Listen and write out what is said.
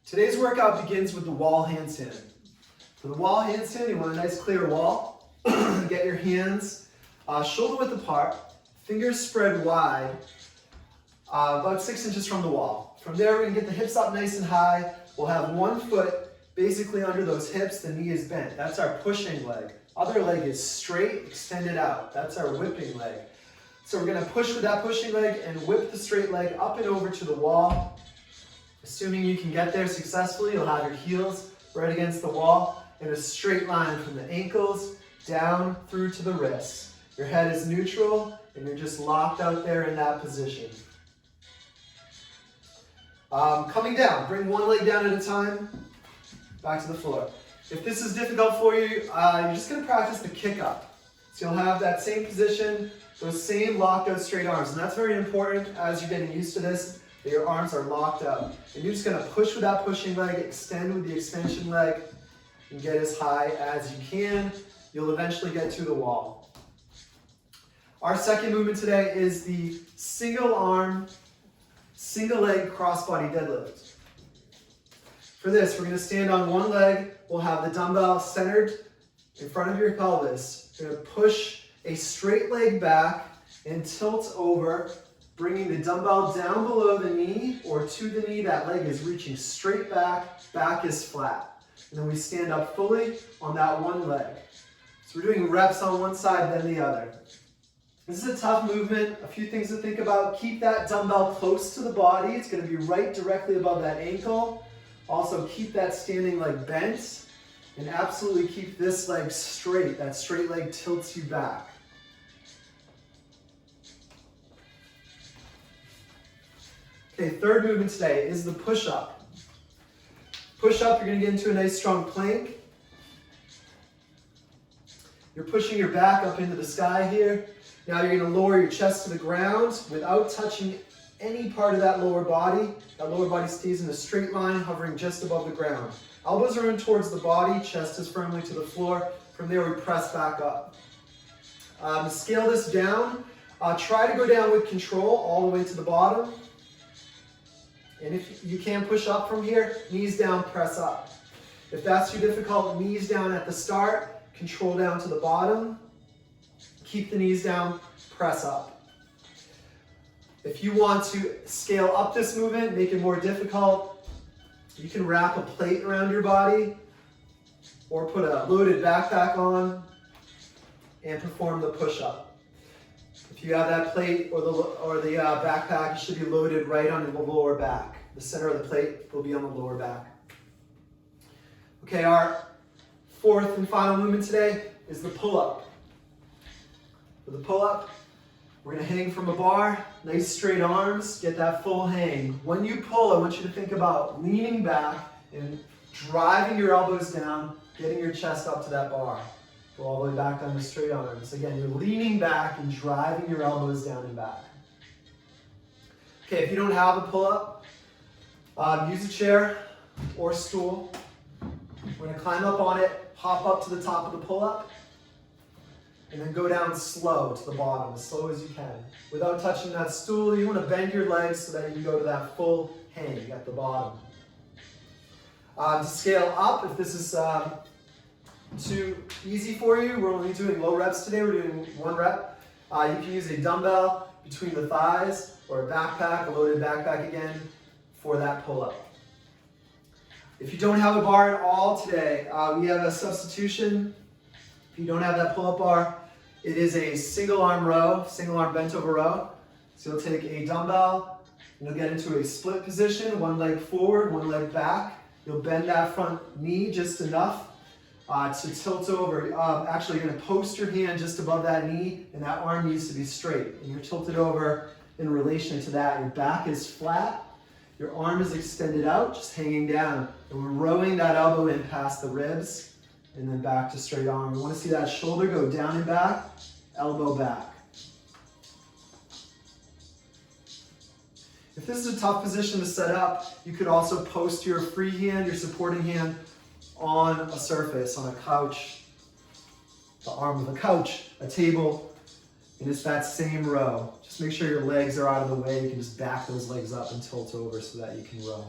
Today's workout begins with the wall handstand. For the wall handstand, you want a nice clear wall. Get your hands shoulder width apart, fingers spread wide, about 6 inches from the wall. From there, we're gonna get the hips up nice and high. We'll have one foot basically under those hips, the knee is bent. That's our pushing leg. Other leg is straight, extended out. That's our whipping leg. So we're gonna push with that pushing leg and whip the straight leg up and over to the wall. Assuming you can get there successfully, you'll have your heels right against the wall in a straight line from the ankles down through to the wrists. Your head is neutral and you're just locked out there in that position. Coming down, bring one leg down at a time, back to the floor. If this is difficult for you, you're just gonna practice the kick up. So you'll have that same position, those same locked out straight arms. And that's very important as you're getting used to this, that your arms are locked out. And you're just gonna push with that pushing leg, extend with the extension leg, and get as high as you can. You'll eventually get to the wall. Our second movement today is the single arm, single leg crossbody deadlift. For this, we're gonna stand on one leg. We'll have the dumbbell centered in front of your pelvis. You're gonna push a straight leg back and tilt over, bringing the dumbbell down below the knee or to the knee. That leg is reaching straight back is flat. And then we stand up fully on that one leg. So we're doing reps on one side, then the other. This is a tough movement. A few things to think about. Keep that dumbbell close to the body. It's gonna be right directly above that ankle. Also keep that standing leg bent and absolutely keep this leg straight. That straight leg tilts you back. Okay, third movement today is the push-up. Push-up, you're gonna get into a nice strong plank. You're pushing your back up into the sky here. Now you're gonna lower your chest to the ground without touching any part of that lower body. That lower body stays in a straight line, hovering just above the ground. Elbows are in towards the body, chest is firmly to the floor. From there, we press back up. Scale this down. Try to go down with control all the way to the bottom. And if you can push up from here, knees down, press up. If that's too difficult, knees down at the start, control down to the bottom. Keep the knees down, press up. If you want to scale up this movement, make it more difficult, you can wrap a plate around your body or put a loaded backpack on and perform the push-up. If you have that plate or the backpack, it should be loaded right on the lower back. The center of the plate will be on the lower back. Okay, our fourth and final movement today is the pull-up. For the pull-up, we're gonna hang from a bar, nice straight arms, get that full hang. When you pull, I want you to think about leaning back and driving your elbows down, getting your chest up to that bar. Go all the way back down to straight arms. Again, you're leaning back and driving your elbows down and back. Okay, if you don't have a pull-up, use a chair or stool. We're gonna climb up on it, hop up to the top of the pull-up, and then go down slow to the bottom, as slow as you can. Without touching that stool, you wanna bend your legs so that you can go to that full hang at the bottom. To scale up, if this is too easy for you, we're only doing low reps today. We're doing one rep. You can use a dumbbell between the thighs or a backpack, a loaded backpack again, for that pull-up. If you don't have a bar at all today, we have a substitution. If you don't have that pull-up bar, it is a single arm row, single arm bent over row. So you'll take a dumbbell and you'll get into a split position, one leg forward, one leg back. You'll bend that front knee just enough to tilt over. Actually, you're gonna post your hand just above that knee and that arm needs to be straight. And you're tilted over in relation to that. Your back is flat, your arm is extended out, just hanging down. And we're rowing that elbow in past the ribs and then back to straight arm. We wanna see that shoulder go down and back, elbow back. If this is a tough position to set up, you could also post your free hand, your supporting hand, on a surface, on a couch, the arm of a couch, a table, and it's that same row. Just make sure your legs are out of the way. You can just back those legs up and tilt over so that you can row.